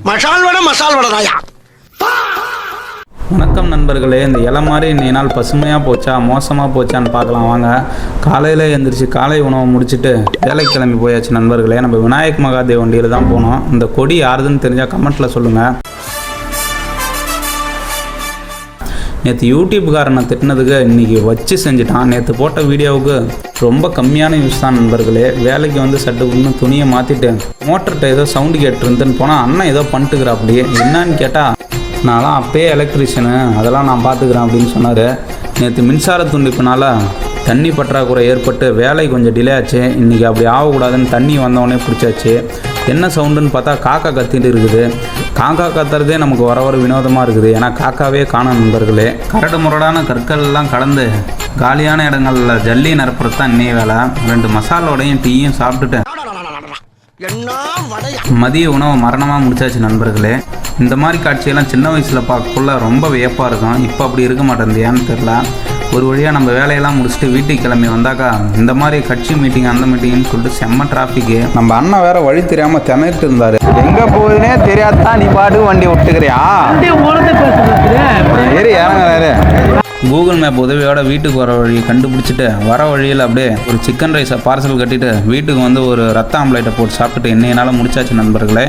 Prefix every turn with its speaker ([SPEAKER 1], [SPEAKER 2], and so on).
[SPEAKER 1] மசால் வடை தாயா.
[SPEAKER 2] வணக்கம் நண்பர்களே, இந்த இலை மாதிரி இன்னைய நாள் பசுமையாக போச்சா மோசமாக போச்சான்னு பார்க்கலாம் வாங்க. காலையில் எழுந்திரிச்சு காலை உணவை முடிச்சுட்டு வேலைக்கு கிளம்பி போயாச்சு நண்பர்களே. நம்ம விநாயக் மகாதேவ் வண்டியில் தான் போனோம். இந்த கொடி யாருதுன்னு தெரிஞ்சால் கமெண்ட்டில் சொல்லுங்கள். நேற்று யூடியூப்காரனை திட்டினதுக்கு இன்றைக்கி வச்சு செஞ்சுட்டான். நேற்று போட்ட வீடியோவுக்கு ரொம்ப கம்மியான யூஸ் தான் நண்பர்களே. வேலைக்கு வந்து சட்டு இன்னும் துணியை மாற்றிட்டு மோட்டர்கிட்ட ஏதோ சவுண்டு கேட்டுருந்துன்னு போனால் அண்ணன் ஏதோ பண்ணிட்டுக்கிறாப்படி. என்னன்னு கேட்டால் நான்லாம் அப்பயே எலக்ட்ரிஷியனு, அதெல்லாம் நான் பார்த்துக்கிறேன் அப்படின்னு சொன்னார். நேற்று மின்சார துண்டிப்புனால தண்ணி பற்றாக்குறை ஏற்பட்டு வேலை கொஞ்சம் டிலே ஆச்சு. இன்றைக்கி அப்படி ஆகக்கூடாதுன்னு தண்ணி வந்தவொடனே பிடிச்சாச்சு. என்ன சவுண்டுன்னு பார்த்தா காக்கா கத்திட்டு இருக்குது. காக்கா கத்துறதே நமக்கு வர வினோதமாக இருக்குது. ஏன்னா காக்காவே காணும் நண்பர்களே. கரடு முரடான கற்கள்லாம் கடந்து காலியான இடங்களில் ஜல்லி நிரப்புறது தான் இன்னைய வேலை. 2 மசாலோடையும் டீயும் சாப்பிட்டுட்டு மதிய உணவு மரணமாக முடிச்சாச்சு நண்பர்களே. இந்த மாதிரி காட்சியெல்லாம் சின்ன வயசில் பார்க்கக்குள்ள ரொம்ப வியப்பாக இருக்கும். இப்போ அப்படி இருக்க மாட்டேங்குது, ஏன்னு தெரில. ஒரு வழியாக நம்ம வேலையெல்லாம் முடிச்சுட்டு வீட்டுக்கு கிளம்பி வந்தாக்கா இந்த மாதிரி கட்சி மீட்டிங் அந்த மீட்டிங்னு சொல்லிட்டு செம்ம டிராஃபிக்கு. நம்ம அண்ணன் வேற வழி தெரியாமல் திணறிட்டு இருந்தார். எங்கே போகுதுன்னே தெரியாதான் நீ பாட்டு வண்டி விட்டுக்கிறியா? சரி இறங்குறாரு. கூகுள் மேப் உதவியோட வீட்டுக்கு வர வழியை கண்டுபிடிச்சிட்டு வர வழியில் அப்படியே ஒரு சிக்கன் ரைஸை பார்சல் கட்டிட்டு வீட்டுக்கு வந்து ஒரு ரத்த ஆம்லேட்டை போட்டு சாப்பிட்டுட்டு என்னையனால முடிச்சாச்சு நண்பர்களே.